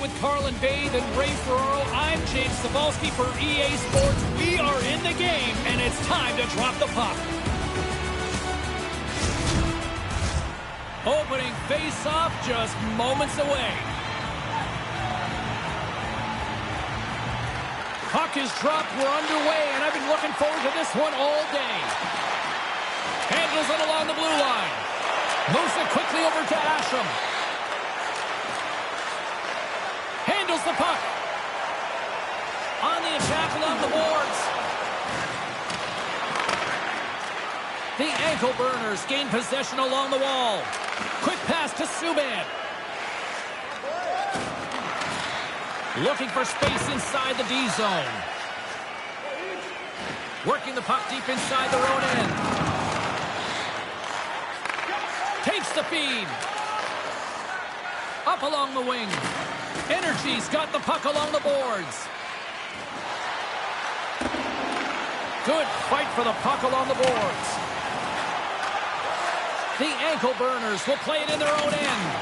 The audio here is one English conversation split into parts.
with Carlin Bathe and Ray Ferraro. I'm James Cebulski for EA Sports. We are in the game, and it's time to drop the puck. Opening face-off just moments away. Puck is dropped. We're underway, and I've been looking forward to this one all day. Handles it along the blue line. Moves it quickly over to Asham. Handles the puck. On the attack along the boards. The ankle burners gain possession along the wall. Quick pass to Subban. Looking for space inside the D zone. Working the puck deep inside their own end. Takes the feed. Up along the wing. Energy's got the puck along the boards. Good fight for the puck along the boards. The ankle burners will play it in their own end.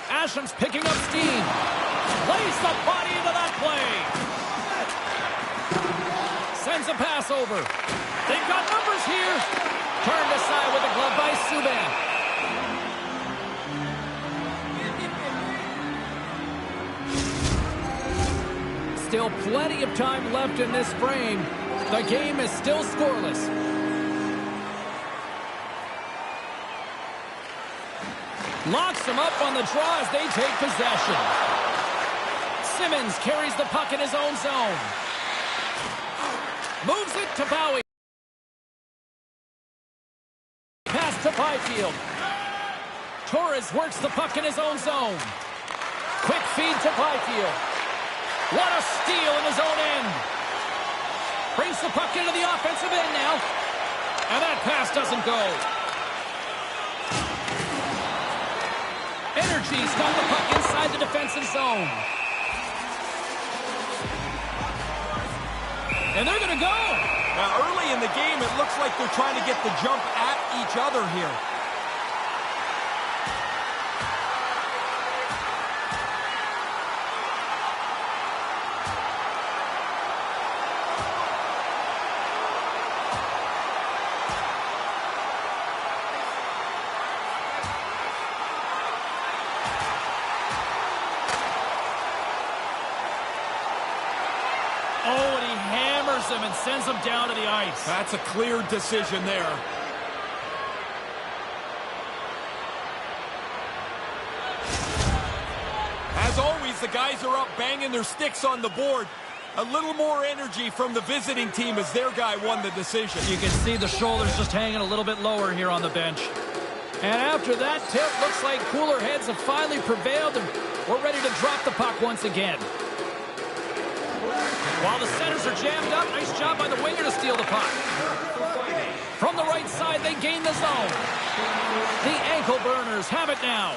Asham's picking up steam. Lays the body into that play. Sends a pass over. They've got numbers here. Turned aside with the glove by Subban. Still plenty of time left in this frame. The game is still scoreless. Locks them up on the draw as they take possession. Simmons carries the puck in his own zone. Moves it to Bowie. Pass to Byfield. Torres works the puck in his own zone. Quick feed to Byfield. What a steal in his own end. Brings the puck into the offensive end now. And that pass doesn't go. Energy's got the puck inside the defensive zone. And they're going to go. Now, early in the game, it looks like they're trying to get the jump at each other here. Him and sends him down to the ice. That's a clear decision there. As always, the guys are up banging their sticks on the board. A little more energy from the visiting team as their guy won the decision. You can see the shoulders just hanging a little bit lower here on the bench. And after that tip, looks like cooler heads have finally prevailed, and we're ready to drop the puck once again. While the centers are jammed up, nice job by the winger to steal the puck. From the right side, they gain the zone. The ankle burners have it now.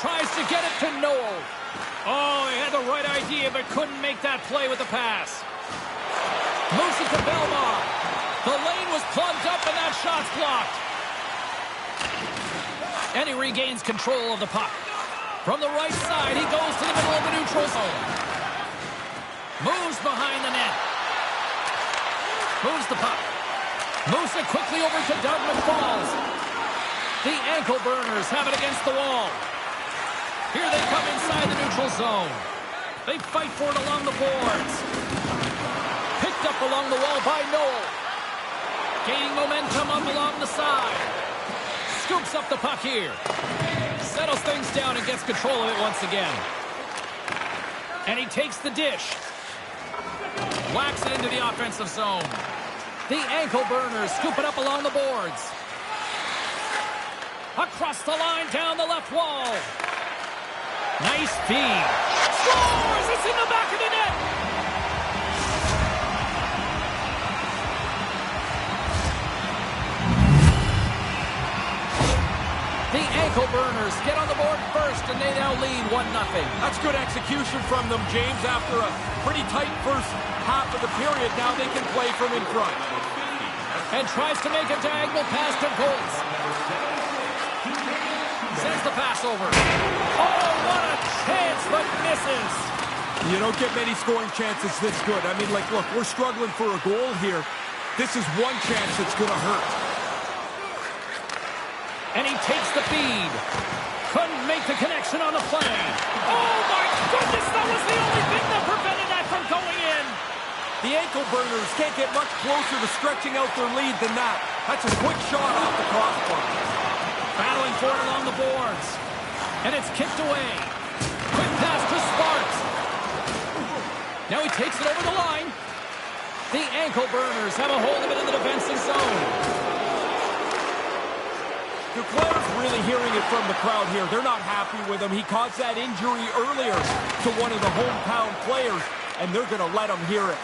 Tries to get it to Noel. Oh, he had the right idea, but couldn't make that play with the pass. Moves it to Belmont. The lane was plugged up, and that shot's blocked. And he regains control of the puck. From the right side, he goes to the middle of the neutral zone. Moves behind the net. Moves the puck. Moves it quickly over to Doug McFalls. The ankle burners have it against the wall. Here they come inside the neutral zone. They fight for it along the boards. Picked up along the wall by Noel. Gaining momentum up along the side. Scoops up the puck here. Settles things down and gets control of it once again. And he takes the dish. Whacks it into the offensive zone. The ankle burners scoop it up along the boards. Across the line, down the left wall. Nice feed. Scores! It's in the back of the net! The ankle burners get on the board first, and they now lead 1-0. That's good execution from them, James. After a pretty tight first half of the period, now they can play from in front. And tries to make a diagonal pass to Goltz. Sends the pass over. Oh, what a chance, but misses. You don't get many scoring chances this good. I mean, like, look, we're struggling for a goal here. This is one chance that's going to hurt. And he takes the feed. Couldn't make the connection on the play. Oh, my goodness, that was the only thing that prevented that from going in. The ankle burners can't get much closer to stretching out their lead than that. That's a quick shot off the crossbar. Battling for it along the boards. And it's kicked away. Quick pass to Sparks. Now he takes it over the line. The ankle burners have a hold of it in the defensive zone. Duclair's really hearing it from the crowd here. They're not happy with him. He caused that injury earlier to one of the hometown players, and they're going to let him hear it.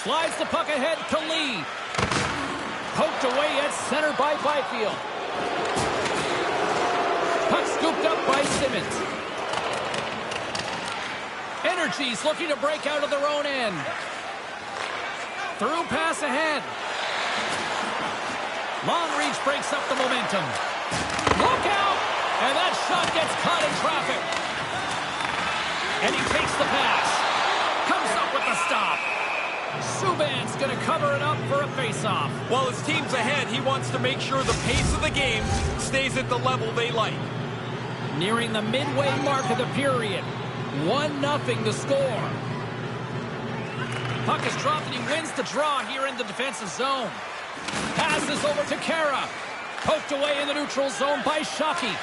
Slides the puck ahead to Lee. Poked away at center by Byfield. Puck scooped up by Simmons. Energy's looking to break out of their own end. Through pass ahead. Long reach breaks up the momentum. Look out! And that shot gets caught in traffic. And he takes the pass. Comes up with the stop. Subban's going to cover it up for a face-off. While his team's ahead, he wants to make sure the pace of the game stays at the level they like. Nearing the midway mark of the period. 1-0 to score. Puck is dropped and he wins the draw here in the defensive zone. Passes over to Kara. Poked away in the neutral zone by Shockey.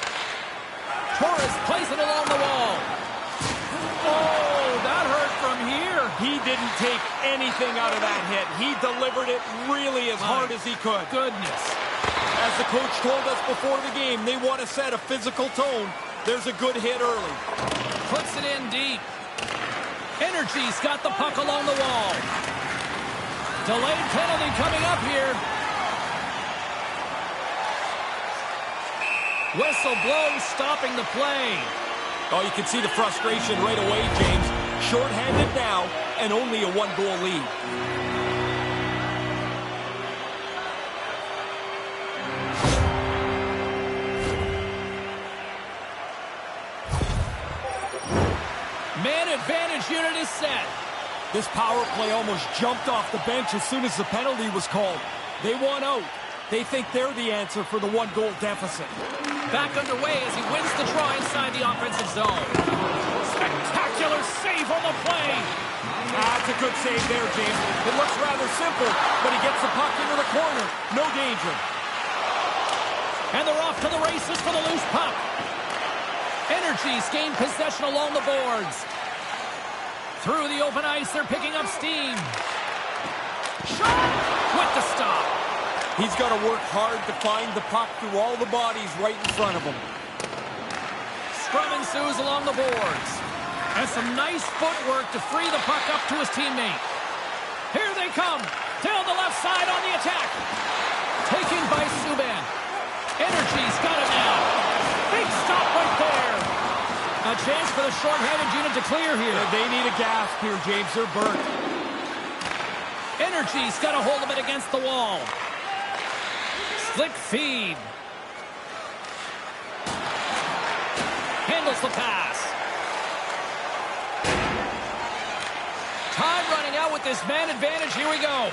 Torres plays it along the wall. Oh, that hurt from here. He didn't take anything out of that hit. He delivered it really as hard as he could. Goodness. As the coach told us before the game, they want to set a physical tone. There's a good hit early. Puts it in deep. Energy's got the puck along the wall. Delayed penalty coming up here. Whistle blows, stopping the play. Oh, you can see the frustration right away, James. Short-handed now, and only a one-goal lead. Man advantage unit is set. This power play almost jumped off the bench as soon as the penalty was called. They want out. They think they're the answer for the one-goal deficit. Back underway as he wins the draw inside the offensive zone. Spectacular save on the play. That's a good save there, James. It looks rather simple, but he gets the puck into the corner. No danger. And they're off to the races for the loose puck. Energy's gained possession along the boards. Through the open ice, they're picking up steam. Shot with the stop. He's got to work hard to find the puck through all the bodies right in front of him. Scrum ensues along the boards. And some nice footwork to free the puck up to his teammate. Here they come. Down the left side on the attack. Taken by Subban. Energy's got it now. Big stop right there. A chance for the short-handed unit to clear here. They need a gasp here, James. They're burnt. Energy's got a hold of it against the wall. Slick feed. Handles the pass. Time running out with this man advantage. Here we go.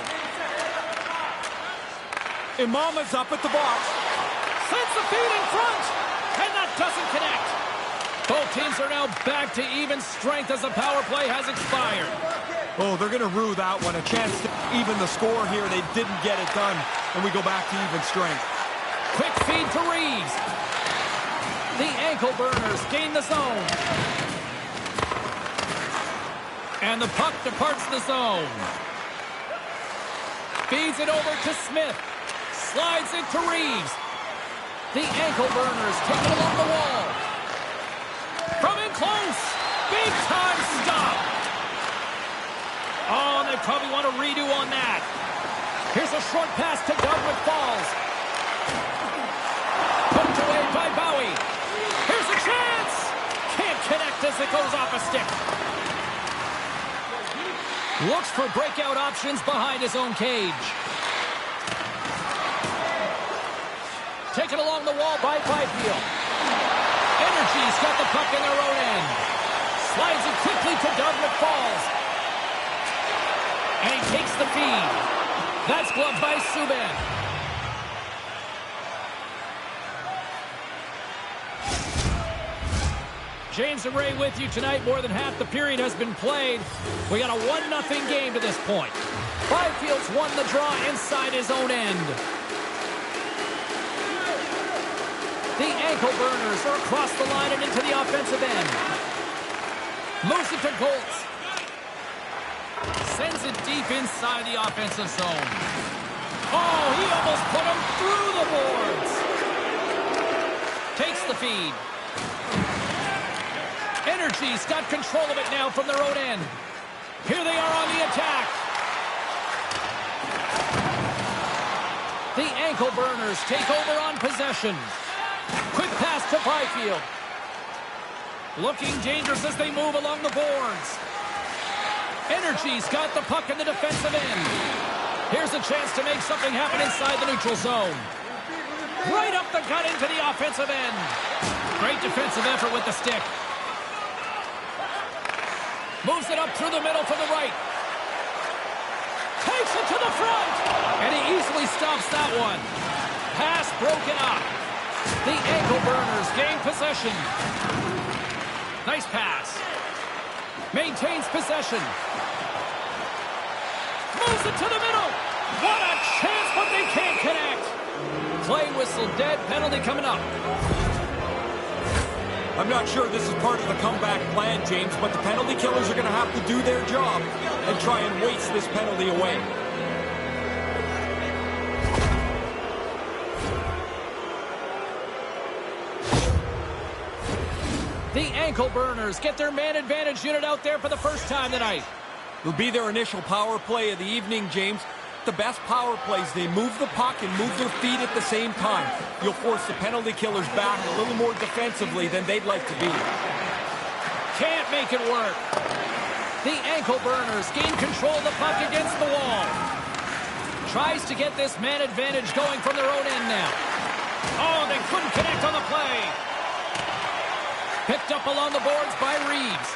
Imama's up at the box. Sends the feed in front. And that doesn't connect. Both teams are now back to even strength as the power play has expired. Oh, they're going to rue that one. A chance to even the score here. They didn't get it done. And we go back to even strength. Quick feed to Reeves. The ankle burners gain the zone. And the puck departs the zone. Feeds it over to Smith. Slides it to Reeves. The ankle burners take it along the wall. From in close. Big time stop. Oh, and they probably want a redo on that. Here's a short pass to Dartmouth Falls. Poked away by Bowie. Here's a chance. Can't connect as it goes off a stick. Looks for breakout options behind his own cage. taken along the wall by Byfield. Energy's got the puck in their own end. Slides it quickly to Doug McFalls. And he takes the feed. That's gloved by Subban. James and Ray with you tonight. More than half the period has been played. We got a 1-0 game to this point. Byfield's won the draw inside his own end. The ankle burners are across the line and into the offensive end. Moves it to Goltz. Sends it deep inside the offensive zone. Oh, he almost put him through the boards. Takes the feed. Energy's got control of it now from their own end. Here they are on the attack. The ankle burners take over on possession. Quick pass to Byfield. Looking dangerous as they move along the boards. Energy's got the puck in the defensive end. Here's a chance to make something happen inside the neutral zone. Right up the gut into the offensive end. Great defensive effort with the stick. Moves it up through the middle to the right. Takes it to the front. And he easily stops that one. Pass broken up. The ankle burners gain possession. Nice pass. Maintains possession. Moves it to the middle. What a chance, but they can't connect. Play whistle dead. Penalty coming up. I'm not sure this is part of the comeback plan, James, but the penalty killers are going to have to do their job and try and waste this penalty away. The ankle burners get their man advantage unit out there for the first time tonight. It'll be their initial power play of the evening, James. The best power plays, they move the puck and move their feet at the same time. You'll force the penalty killers back a little more defensively than they'd like to be. Can't make it work. The ankle burners gain control of the puck against the wall. Tries to get this man advantage going from their own end now. Oh, they couldn't connect on the play. Picked up along the boards by Reeves.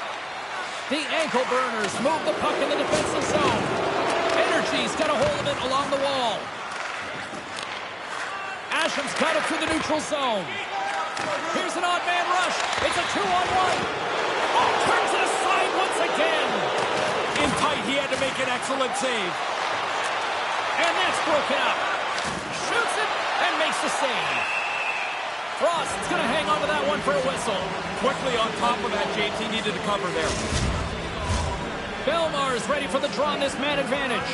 The ankle burners move the puck in the defensive zone. Energy's got a hold of it along the wall. Asham's got it through the neutral zone. Here's an odd man rush. It's a 2-on-1. Oh, turns it aside once again. In tight, he had to make an excellent save. And that's broken up. Shoots it and makes the save. Frost is going to hang on to that one for a whistle. Quickly on top of that, James, he needed to cover there. Belmar is ready for the draw on this man advantage.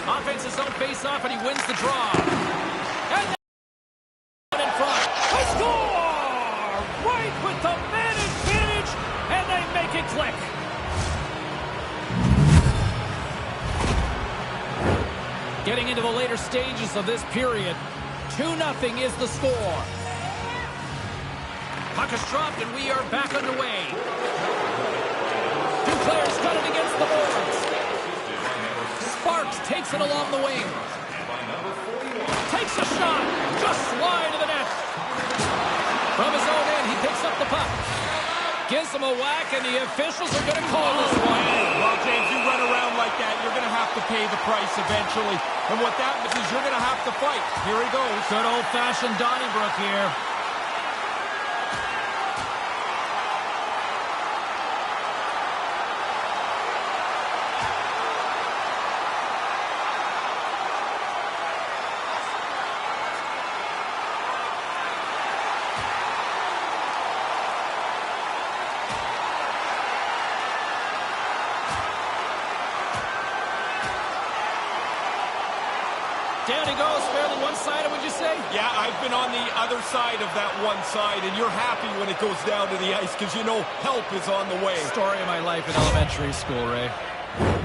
Offense his own face-off, and he wins the draw. And in front. They score! Right with the man advantage, and they make it click. Getting into the later stages of this period, 2-0 is the score. Puck is dropped, and we are back underway. Duclair's got it against the boards. Sparks takes it along the wing. Takes a shot. Just wide of the net. From his own end, he picks up the puck. Gives him a whack, and the officials are going to call this one. Well, James, you run around like that, you're going to have to pay the price eventually. And what that means is you're going to have to fight. Here he goes. Good old-fashioned Donnybrook here. Down he goes, fairly one-sided, would you say? Yeah, I've been on the other side of that one side, and you're happy when it goes down to the ice because you know help is on the way. Story of my life in elementary school, Ray.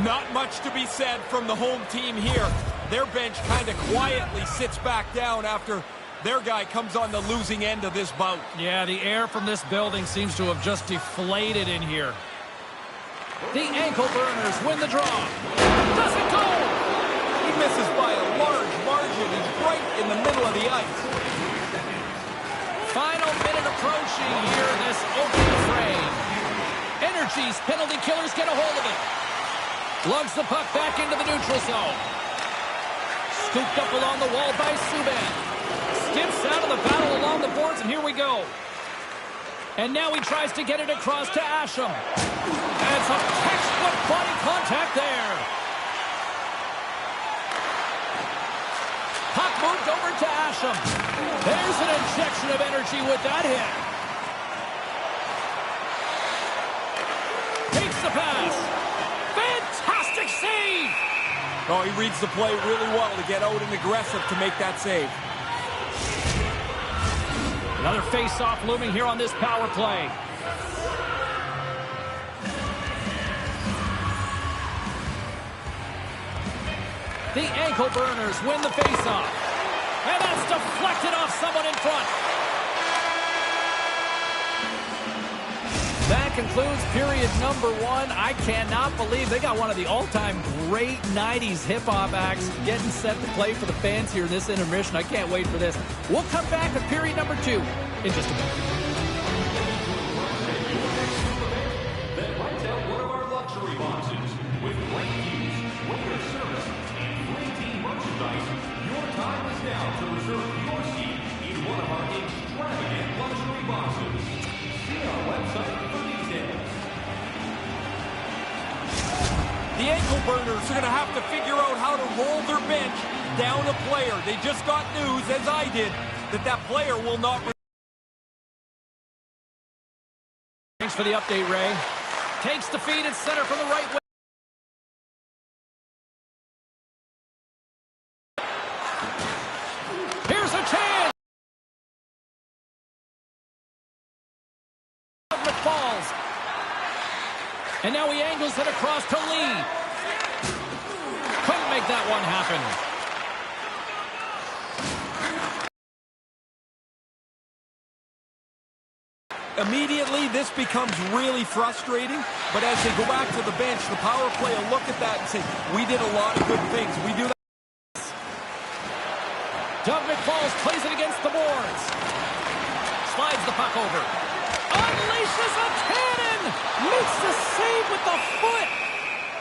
Not much to be said from the home team here. Their bench kind of quietly sits back down after their guy comes on the losing end of this bout. Yeah, the air from this building seems to have just deflated in here. The ankle burners win the draw. Does it go? He misses by a large margin. right in the middle of the ice. Final minute approaching here in this opening frame. Energy's penalty killers get a hold of it. Lugs the puck back into the neutral zone. Scooped up along the wall by Subban. Skips out of the battle along the boards, and here we go. And now he tries to get it across to Asham. And some textbook body contact there. Puck moved over to Asham. There's an injection of energy with that hit. Takes the pass. Fantastic save. Oh, he reads the play really well to get out and aggressive to make that save. Another face-off looming here on this power play. The ankle burners win the face-off. And that's deflected off someone in front. That concludes period number 1. I cannot believe they got one of the all-time great 90s hip-hop acts getting set to play for the fans here in this intermission. I can't wait for this. We'll come back with period number 2 in just a minute. Then write down one of our luxury boxes with great views, waiter service, and free team merchandise. Your time is now to reserve your seat in one of our extravagant luxury boxes. See our website for details. The ankle burners are going to have to figure out how to roll their bench down a player. They just got news, as I did, that player will not. Thanks for the update, Ray. Takes the feed at center from the right wing. Here's a chance. Falls. And now he angles it across to Lee. Couldn't make that one happen. Immediately, this becomes really frustrating, but as they go back to the bench, the power play will look at that and say, we did a lot of good things. We do that. Doug McFalls plays it against the boards. Slides the puck over. Unleashes a cannon! Makes the save with the foot!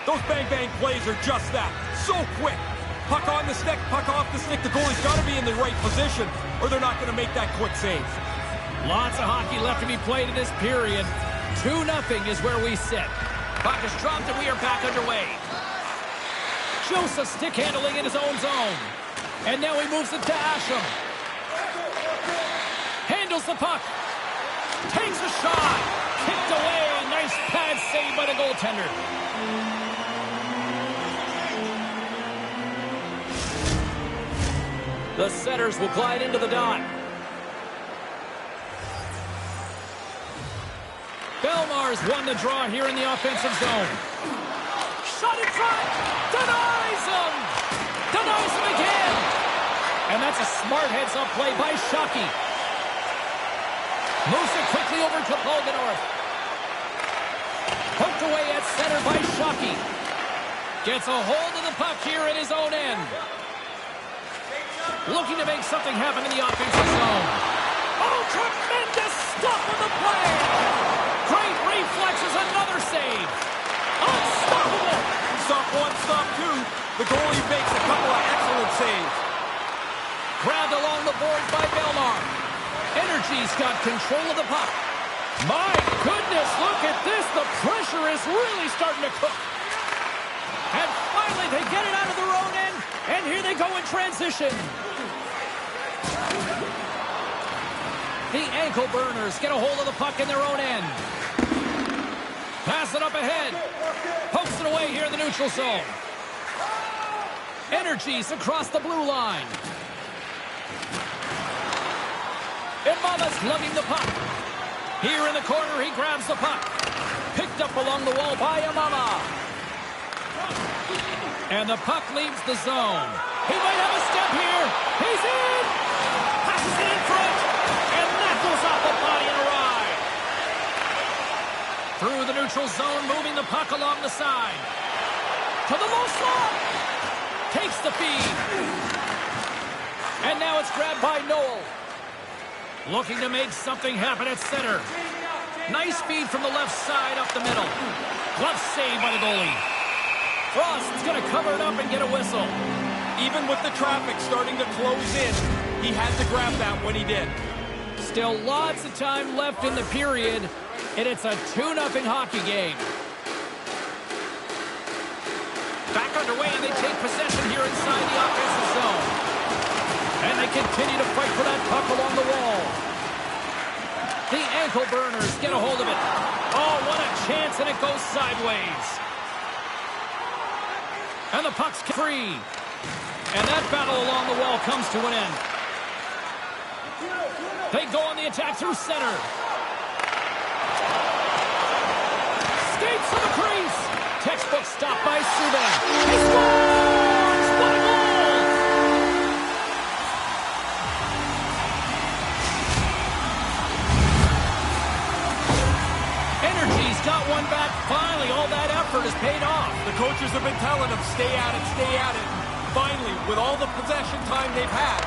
Those bang-bang plays are just that. So quick. Puck on the stick, puck off the stick. The goalie's got to be in the right position, or they're not going to make that quick save. Lots of hockey left to be played in this period. 2-0 is where we sit. Puck is dropped and we are back underway. Joseph stick handling in his own zone. And now he moves it to Asham. Handles the puck. Takes a shot. Kicked away. Nice pad save by the goaltender. The setters will glide into the dot. Belmar's won the draw here in the offensive zone. Shot in front. Denies him. Denies him again. And that's a smart heads-up play by Shockey. Moves it quickly over to Polganor. Poked away at center by Shockey. Gets a hold of the puck here in his own end. Looking to make something happen in the offensive zone. Oh, tremendous stuff on the play. Great reflexes, another save. Unstoppable. Stop one, stop two. The goalie makes a couple of excellent saves. Grabbed along the boards by Belmar. Energy's got control of the puck. My goodness, look at this. The pressure is really starting to cook. And finally, they get it out of their own end. And here they go in transition. The ankle burners get a hold of the puck in their own end. Pass it up ahead. Pokes it away here in the neutral zone. Energy's across the blue line. Imama's lugging the puck. Here in the corner, he grabs the puck. Picked up along the wall by Imama. And the puck leaves the zone. He might have a step here. He's in. Passes it in front. And that goes off the body and awry. Through the neutral zone, moving the puck along the side. To the low slot. Takes the feed. And now it's grabbed by Noel. Looking to make something happen at center. Nice feed from the left side up the middle. Glove save by the goalie. Frost's going to cover it up and get a whistle. Even with the traffic starting to close in, he had to grab that when he did. Still lots of time left in the period, and it's a 2-0 hockey game. Back underway, and they take possession here inside the offensive zone. And they continue to fight for that puck along the wall. The ankle burners get a hold of it. Oh, what a chance, and it goes sideways. And the puck's free. And that battle along the wall comes to an end. They go on the attack through center. Skates to the crease. Textbook stop by Subban. He scores! What a goal! Energy's got one back. Finally, all that effort has paid off. The coaches have been telling them, stay at it, stay at it. Finally, with all the possession time they've had,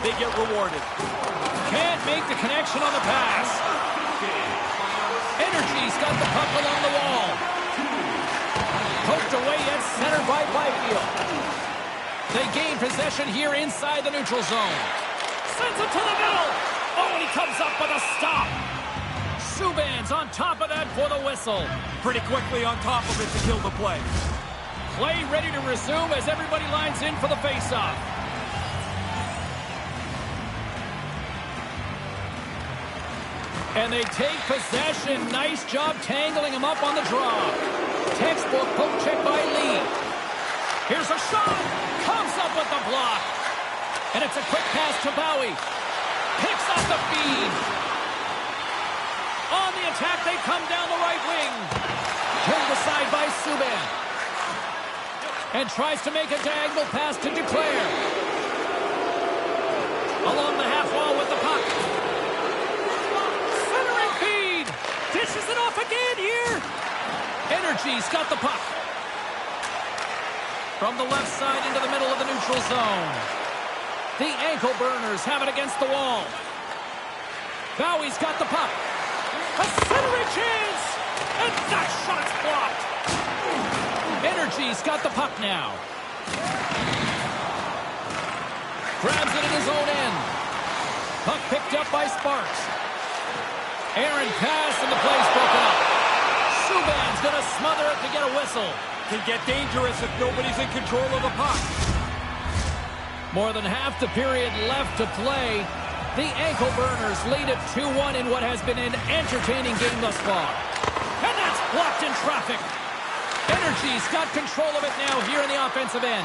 they get rewarded. Can't make the connection on the pass. Energy's got the puck along the wall. Poked away at center by Byfield. They gain possession here inside the neutral zone. Sends it to the middle. Oh, he comes up with a stop. Subban's on top of that for the whistle. Pretty quickly on top of it to kill the play. Play ready to resume as everybody lines in for the faceoff. And they take possession. Nice job tangling him up on the draw. Textbook poke check by Lee. Here's a shot. Comes up with the block. And it's a quick pass to Bowie. Picks up the feed. On the attack, they come down the right wing. Turned aside by Subban. And tries to make a diagonal pass to Duclair. Along the half wall with the puck. Centering feed. Dishes it off again here. Energy's got the puck. From the left side into the middle of the neutral zone. The ankle burners have it against the wall. Bowie's got the puck. A centering chance. And that shot's blocked. Energy's got the puck now. Grabs it in his own end. Puck picked up by Sparks. Aaron pass and the play's broken up. Subban's going to smother it to get a whistle. Can get dangerous if nobody's in control of the puck. More than half the period left to play. The ankle burners lead it 2-1 in what has been an entertaining game thus far. And that's blocked in traffic. Energy's got control of it now here in the offensive end.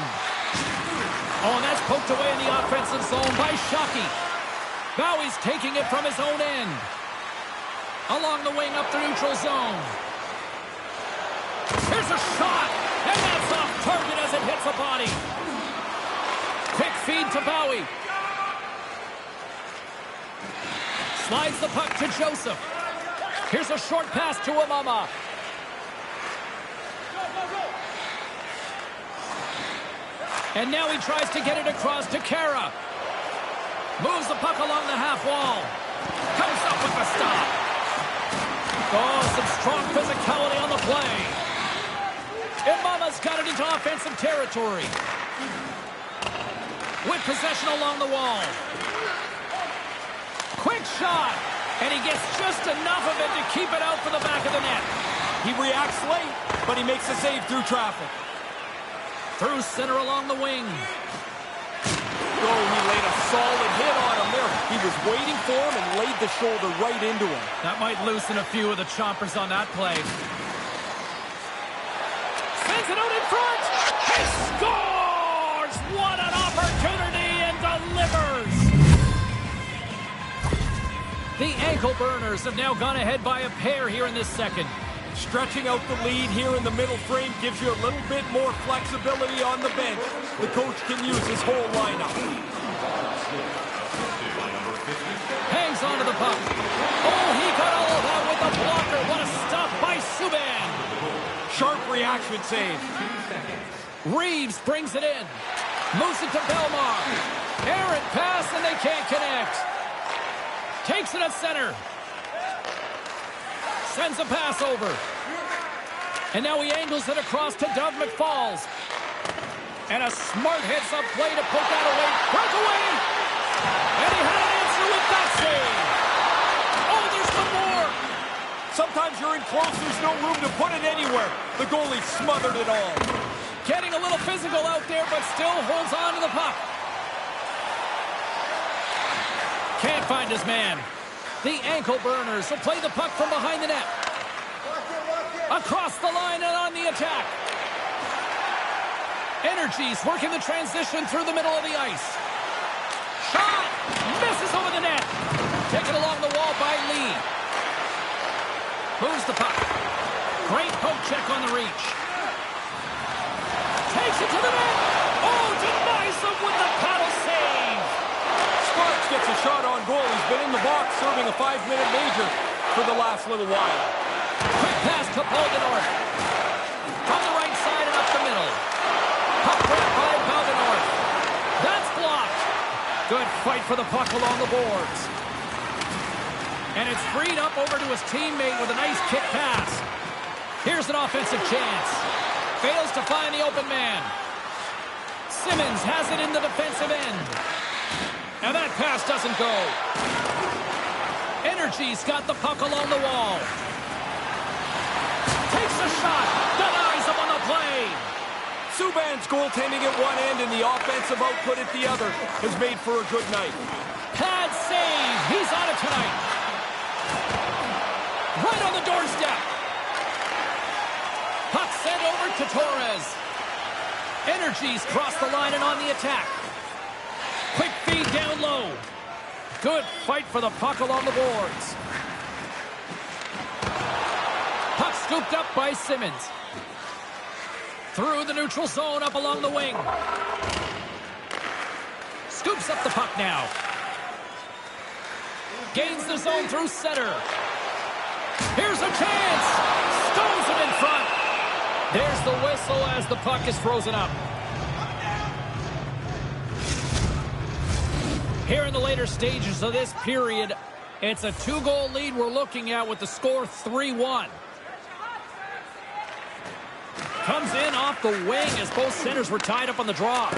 Oh, and that's poked away in the offensive zone by Shockey. Bowie's taking it from his own end. Along the wing up the neutral zone. Here's a shot, and that's off target as it hits a body. Quick feed to Bowie. Slides the puck to Joseph. Here's a short pass to Amama. And now he tries to get it across to Kara. Moves the puck along the half wall. Comes up with the stop. Oh, some strong physicality on the play. And Mama's got it into offensive territory. With possession along the wall. Quick shot. And he gets just enough of it to keep it out for the back of the net. He reacts late, but he makes the save through traffic. Through center along the wing. Oh, he laid a solid hit on him there. He was waiting for him and laid the shoulder right into him. That might loosen a few of the chompers on that play. Sends it out in front. He scores! What an opportunity, and delivers! The ankle burners have now gone ahead by a pair here in this second. Stretching out the lead here in the middle frame gives you a little bit more flexibility on the bench. The coach can use his whole lineup. Hangs onto the puck. Oh, he got all of that with a blocker. What a stop by Subban. Sharp reaction save. Reeves brings it in. Moves it to Belmar. Errant pass, and they can't connect. Takes it at center. Sends a pass over. And now he angles it across to Doug McFalls. And a smart heads-up play to poke that away. Breakaway! And he had an answer with that save. Oh, there's some more. Sometimes you're in close, there's no room to put it anywhere. The goalie smothered it all. Getting a little physical out there, but still holds on to the puck. Can't find his man. The ankle burners will play the puck from behind the net. Across the line and on the attack. Energies working the transition through the middle of the ice. Shot! Misses over the net. Taken along the wall by Lee. Moves the puck. Great poke check on the reach. Takes it to the net. Oh, denies him with the paddle save. Sparks gets a shot on goal. He's been in the box serving a 5-minute major for the last little while. Quick pass to Bogdanor. From the right side and up the middle. Puck grab by Bogdanor. That's blocked. Good fight for the puck along the boards. And it's freed up over to his teammate with a nice kick pass. Here's an offensive chance. Fails to find the open man. Simmons has it in the defensive end. And that pass doesn't go. Energy's got the puck along the wall. Takes a shot. Denies him on the play. Subban's goaltending at one end and the offensive output at the other has made for a good night. Pad save. He's on it tonight. Right on the doorstep. Puck sent over to Torres. Energies cross the line and on the attack. Quick feed down low. Good fight for the puck along the boards. Puck scooped up by Simmons. Through the neutral zone up along the wing. Scoops up the puck now. Gains the zone through center. Here's a chance. Stones him in front. There's the whistle as the puck is frozen up. Here in the later stages of this period, it's a 2-goal lead we're looking at with the score 3-1. Comes in off the wing as both centers were tied up on the draw.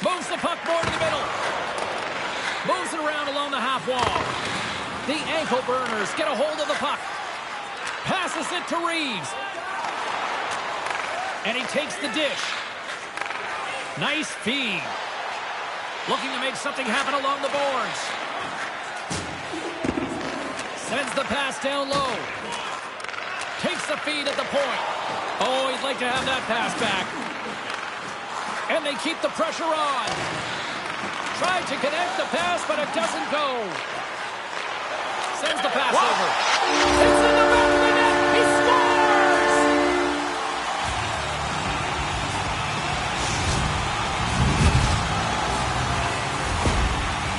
Moves the puck more to the middle. Moves it around along the half wall. The ankle burners get a hold of the puck. Passes it to Reeves. And he takes the dish. Nice feed. Looking to make something happen along the boards. Sends the pass down low. Takes the feed at the point. Oh, he'd like to have that pass back. And they keep the pressure on. Tried to connect the pass, but it doesn't go. Sends the pass over. It's in the back of the net. He scores!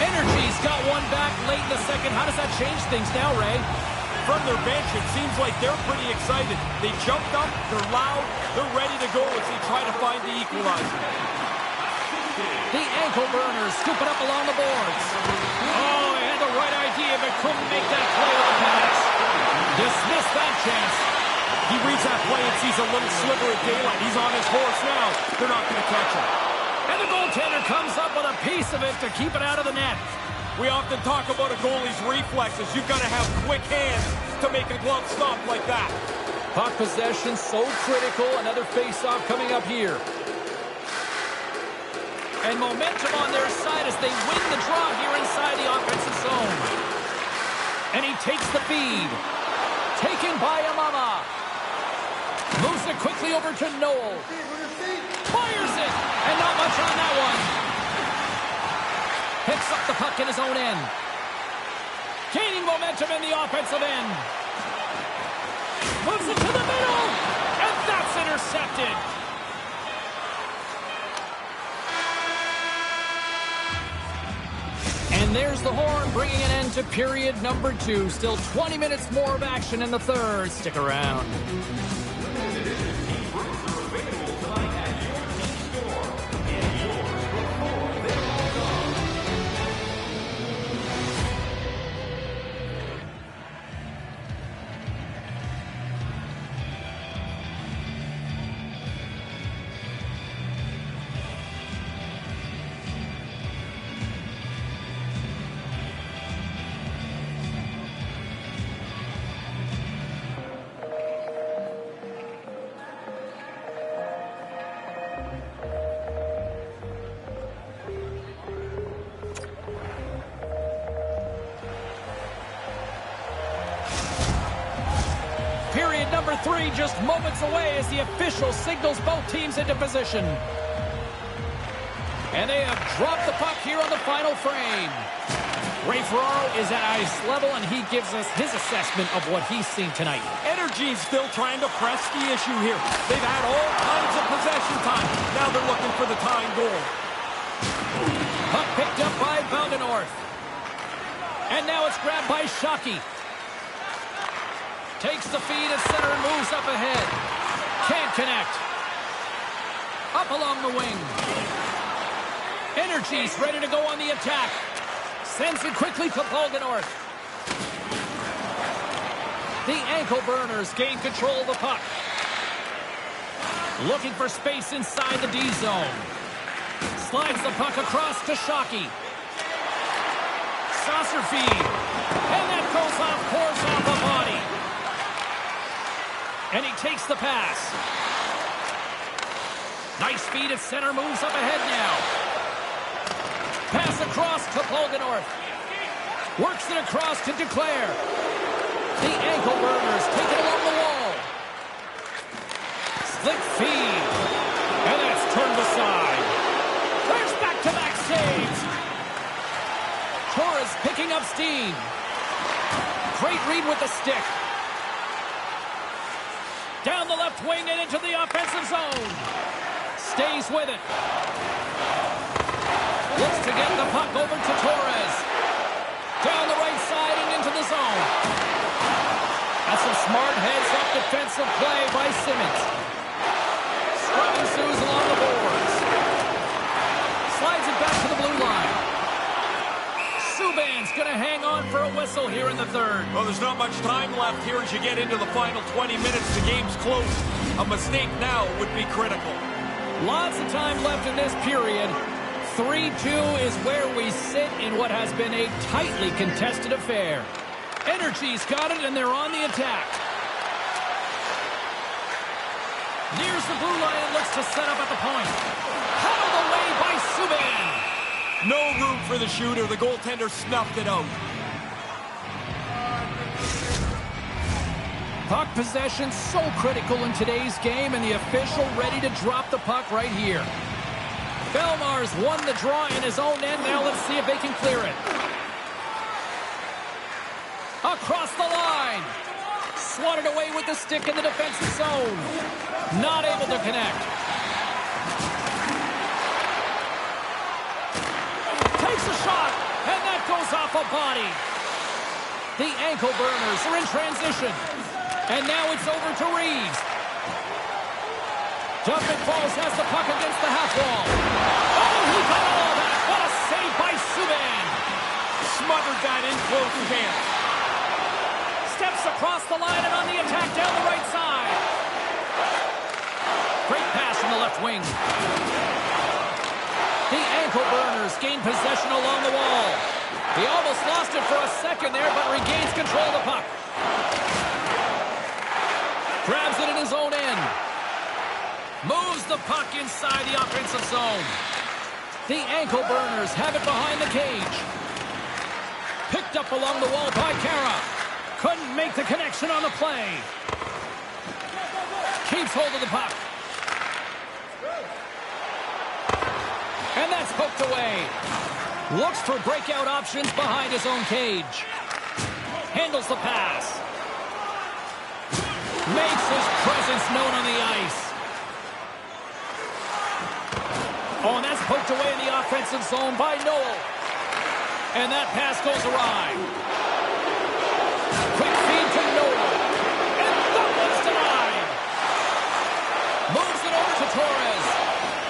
Energy's got one back late in the second. How does that change things now, Ray? From their bench, it seems like they're pretty excited. They jumped up, they're loud, they're ready to go as they try to find the equalizer. The ankle burners scooping up along the boards. Oh, he had the right idea, but couldn't make that play with the pass. Dismissed that chance. He reads that play and sees a little sliver of daylight. He's on his horse now. They're not going to catch him. And the goaltender comes up with a piece of it to keep it out of the net. We often talk about a goalie's reflexes. You've got to have quick hands to make a glove stop like that. Puck possession so critical. Another face-off coming up here. And momentum on their side as they win the draw here inside the offensive zone. And he takes the feed. Taken by Amama. Moves it quickly over to Noel. Fires it. And not much on that one. Picks up the puck in his own end. Gaining momentum in the offensive end. Moves it to the middle. And that's intercepted. And there's the horn, bringing an end to period number 2. Still 20 minutes more of action in the third. Stick around. number 3 just moments away as the official signals both teams into position. And they have dropped the puck here on the final frame. Ray Ferraro is at ice level, and he gives us his assessment of what he's seen tonight. Energy's still trying to press the issue here. They've had all kinds of possession time. Now they're looking for the tying goal. Puck picked up by Valdenorth. And now it's grabbed by Shockey. Takes the feed at center and moves up ahead. Can't connect. Up along the wing. Energy's ready to go on the attack. Sends it quickly to Valdenorth. The ankle burners gain control of the puck. Looking for space inside the D zone. Slides the puck across to Shockey. Saucer feed. And that goes off, pours off a body. And he takes the pass. Nice feed at center, moves up ahead now. Pass across to Valdenorth. Works it across to Duclair. The ankle burners take it along the wall. Slick feed. And that's turned aside. There's back-to-back saves. Torres picking up steam. Great read with the stick. Down the left wing and into the offensive zone. Stays with it. Looks to get the puck over to Torres. Down the right side and into the zone. That's some smart heads-up defensive play by Simmons. Scrum ensues along the boards. Slides it back to the blue line. Subban's going to hang on for a whistle here in the third. Well, there's not much time left here as you get into the final 20 minutes. The game's close. A mistake now would be critical. Lots of time left in this period. 3-2 is where we sit in what has been a tightly contested affair. Energy's got it, and they're on the attack. Nears the blue line and looks to set up at the point. Paddled away by Subban. No room for the shooter. The goaltender snuffed it out. Puck possession so critical in today's game, and the official ready to drop the puck right here. Belmar's won the draw in his own end. Now let's see if they can clear it. Across the line. Swatted away with the stick in the defensive zone. Not able to connect. Takes a shot, and that goes off a body. The ankle burners are in transition. And now it's over to Reeves. Dumping Falls has the puck against the half wall. Oh, he got all that. What a save by Subban. Smothered that in close chance. Steps across the line and on the attack down the right side. Great pass from the left wing. The ankle burners gain possession along the wall. He almost lost it for a second there, but regains control of the puck. Grabs it in his own end. Moves the puck inside the offensive zone. The ankle burners have it behind the cage. Picked up along the wall by Kara. Couldn't make the connection on the play. Keeps hold of the puck. And that's hooked away. Looks for breakout options behind his own cage. Handles the pass. Makes his presence known on the ice. Oh, and that's poked away in the offensive zone by Noel. And that pass goes awry. Quick feed to Noel. And that one's denied. Moves it over to Torres.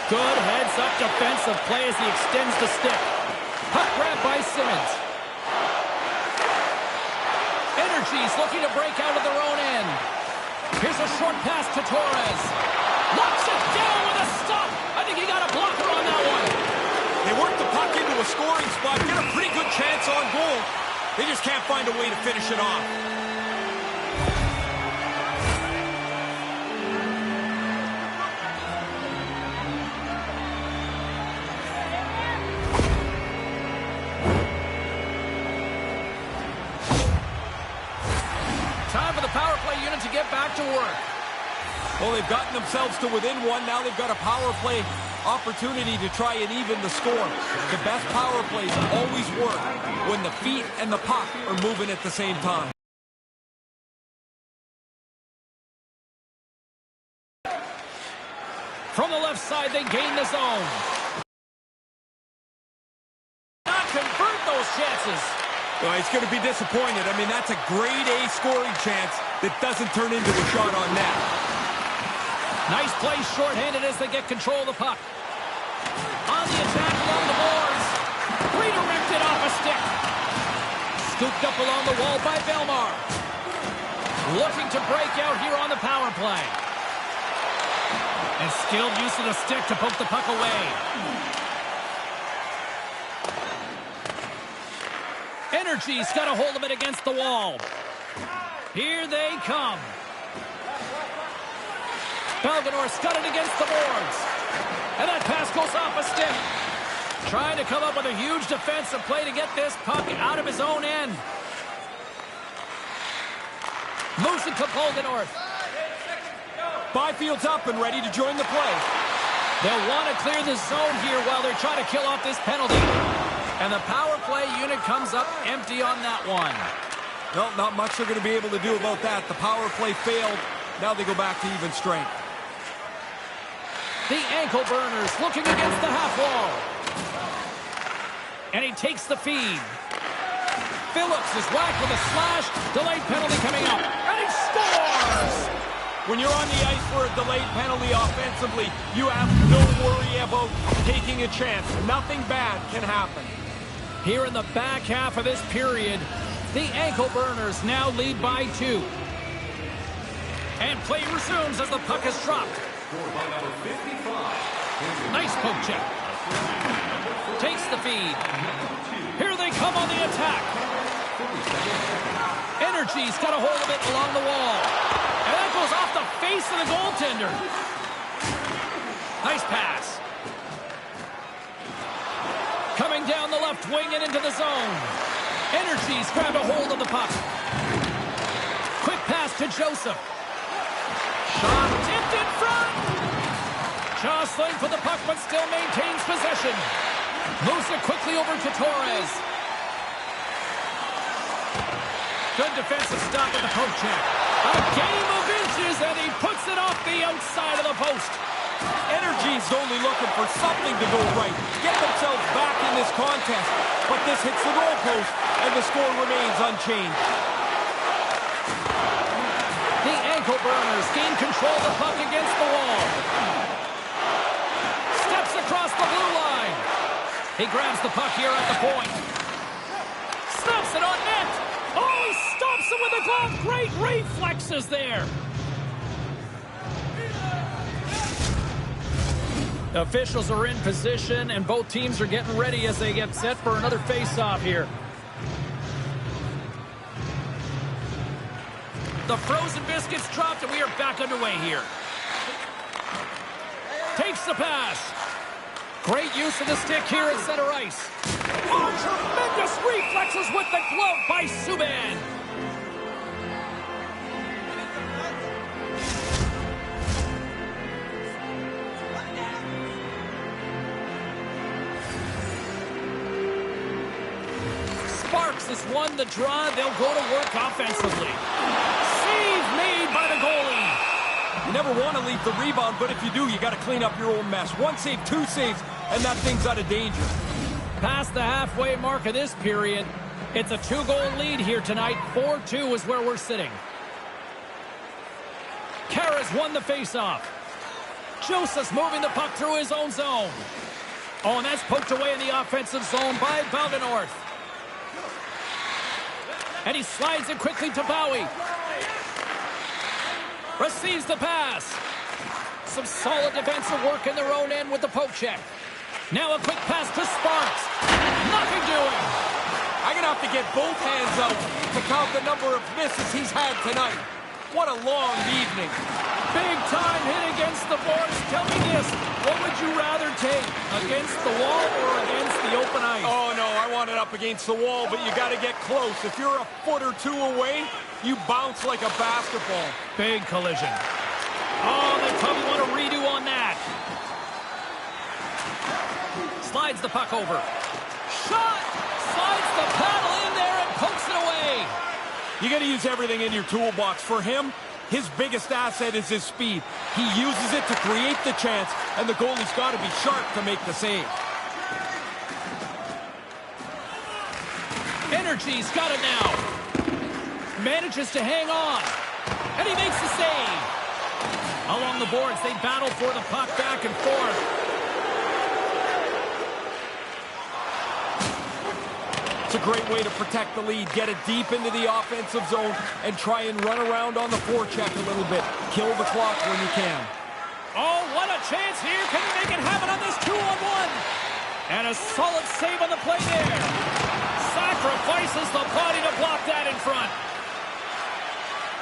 Good heads-up defensive play as he extends the stick. Puck grab by Simmons. Energy's looking to break out of their own end. Here's a short pass to Torres. Locks it down with a stop. I think he got a blocker on that one. They work the puck into a scoring spot, get a pretty good chance on goal. They just can't find a way to finish it off. Time for the power play unit to get back to work. Well, they've gotten themselves to within one. Now they've got a power play opportunity to try and even the score. The best power plays always work when the feet and the puck are moving at the same time. From the left side, they gain the zone. Not convert those chances. Well, he's going to be disappointed. I mean, that's a grade A scoring chance that doesn't turn into a shot on net. Nice play shorthanded as they get control of the puck. On the attack along the boards. Redirected off a stick. Scooped up along the wall by Belmar. Looking to break out here on the power play. And skilled use of the stick to poke the puck away. Energy's got a hold of it against the wall. Here they come. Belganor's got it against the boards. And that pass goes off a stick. Trying to come up with a huge defensive play to get this puck out of his own end. Moves it to Belganor. Byfield's up and ready to join the play. They'll want to clear the zone here while they're trying to kill off this penalty. And the power play unit comes up empty on that one. Well, not much they're going to be able to do about that. The power play failed. Now they go back to even strength. The ankle burners looking against the half wall. And he takes the feed. Phillips is whacked with a slash. Delayed penalty coming up. And he scores! When you're on the ice for a delayed penalty offensively, you have no worry about taking a chance. Nothing bad can happen. Here in the back half of this period, the ankle burners now lead by 2. And play resumes as the puck is dropped. Nice poke check. Takes the feed. Here they come on the attack. Energy's got a hold of it along the wall. And that goes off the face of the goaltender. Nice pass. Coming down the left wing and into the zone. Energy's grabbed a hold of the puck. Quick pass to Joseph. Shot tipped in front. Jostling for the puck, but still maintains possession. Moves it quickly over to Torres. Good defensive stop at the poke check. A game of inches, and he puts it off the outside of the post. Energy's only looking for something to go right. Get themselves back in this contest. But this hits the goalpost, and the score remains unchanged. The ankle burners gain control of the puck against the wall. Steps across the blue line. He grabs the puck here at the point. Snaps it on net. Oh, he stops it with a glove. Great reflexes there. Officials are in position, and both teams are getting ready as they get set for another face-off here. The frozen biscuits dropped, and we are back underway here. Takes the pass. Great use of the stick here at center ice. Oh, tremendous reflexes with the glove by Subban. Sparks has won the draw. They'll go to work offensively. Save made by the goalie. You never want to leave the rebound, but if you do, you got to clean up your own mess. 1 save, 2 saves, and that thing's out of danger. Past the halfway mark of this period, it's a 2-goal lead here tonight. 4-2 is where we're sitting. Kara's won the faceoff. Joseph's moving the puck through his own zone. Oh, and that's poked away in the offensive zone by Belganorth. And he slides it quickly to Bowie. Receives the pass. Some solid defensive work in their own end with the poke check. Now a quick pass to Sparks. Nothing doing. I'm going to have to get both hands out to count the number of misses he's had tonight. What a long evening. Big time hit against the boards. Tell me this, what would you rather take? Against the wall or against the open ice? Oh, no, I want it up against the wall, but you got to get close. If you're a foot or two away, You bounce like a basketball. Big collision. Oh, they probably want a redo on that. Slides the puck over. Shot! Slides the paddle in there and pokes it away. You got to use everything in your toolbox. For him, his biggest asset is his speed. He uses it to create the chance, and the goalie's got to be sharp to make the save. Energy's got it now. Manages to hang on. And he makes the save. Along the boards, they battle for the puck back and forth. It's a great way to protect the lead. Get it deep into the offensive zone and try and run around on the forecheck a little bit. Kill the clock when you can. Oh, what a chance here. Can he make it happen on this 2-on-1? And a solid save on the play there. Sacrifices the body to block that in front.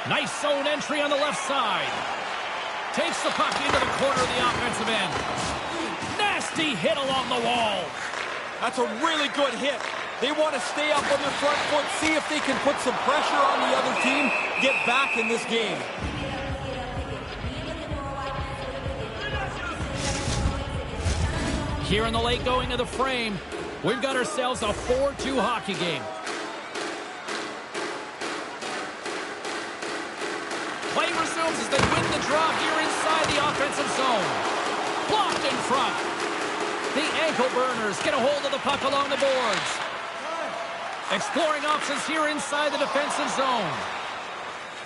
Nice zone entry on the left side. Takes the puck into the corner of the offensive end. Nasty hit along the wall. That's a really good hit. They want to stay up on their front foot, see if they can put some pressure on the other team, get back in this game. Here in the late going of the frame, we've got ourselves a 4-2 hockey game. Play resumes as they win the draw here inside the offensive zone. Blocked in front. The ankle burners get a hold of the puck along the boards. Exploring options here inside the defensive zone.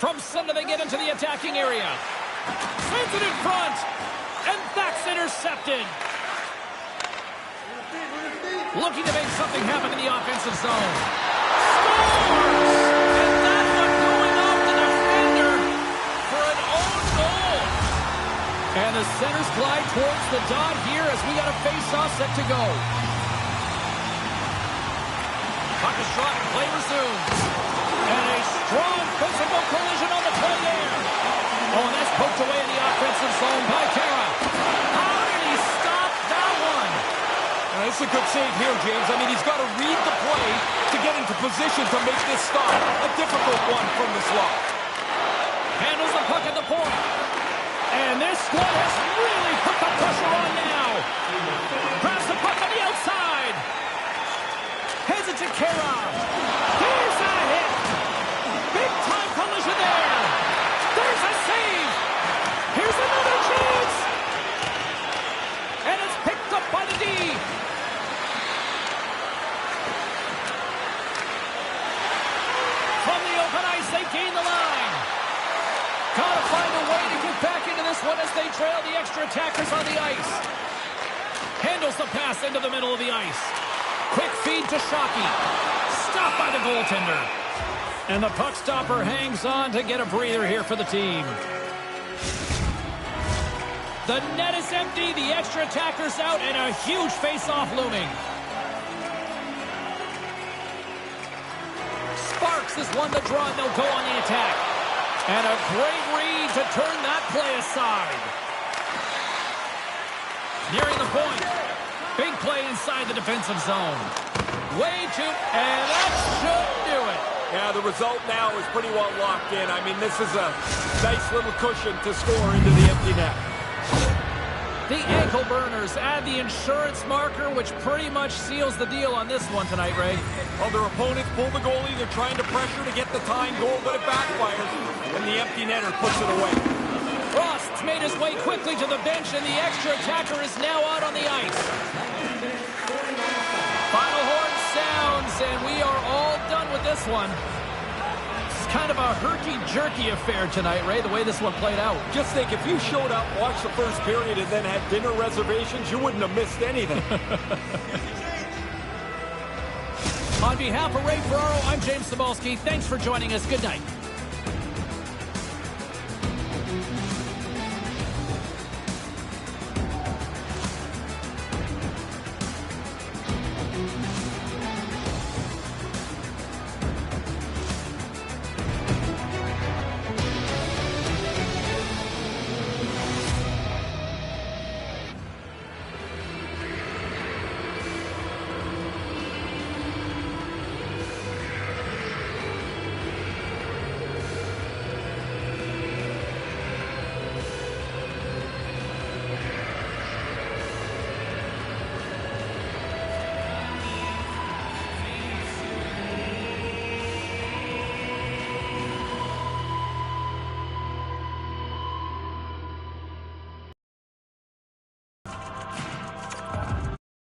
From center they get into the attacking area. Sends it in front. And that's intercepted. Looking to make something happen in the offensive zone. Scores! And that one going off the defender for an own goal. And the centers glide towards the dot here as we got a face-off set to go. Puck is shot and play resumes. And a strong physical collision on the play there. Oh, and that's poked away in the offensive zone by Kara. How did he stop that one? It's a good save here, James. I mean, he's got to read the play to get into position to make this stop. A difficult one from the slot. Handles the puck at the point. And this squad has really put the pressure on now. Grabs the puck on the outside. Heads it to Kara. Here's a hit. Big time collision there. There's a save. Here's another chance. And it's picked up by the D. From the open ice, they gain the line. Gotta find a way to get back into this one as they trail the extra attackers on the ice. Handles the pass into the middle of the ice. Quick feed to Shockey. Stopped by the goaltender. And the puck stopper hangs on to get a breather here for the team. The net is empty, the extra attackers out, and a huge face-off looming. Sparks is one to draw, and they'll go on the attack. And a great read to turn that play aside. Nearing the point. Big play inside the defensive zone. Way too, and that should do it. Yeah, the result now is pretty well locked in. I mean, this is a nice little cushion to score into the empty net. The ankle burners add the insurance marker, which pretty much seals the deal on this one tonight, Ray. Well, their opponents pull the goalie. They're trying to pressure to get the tying goal, but it backfires, and the empty netter puts it away. Frost's made his way quickly to the bench, and the extra attacker is now out on the ice. Final horn sounds, and we are all done with this one. It's kind of a herky-jerky affair tonight, Ray, the way this one played out. Just think, if you showed up, watched the first period, and then had dinner reservations, you wouldn't have missed anything. On behalf of Ray Ferraro, I'm James Cybulski. Thanks for joining us. Good night.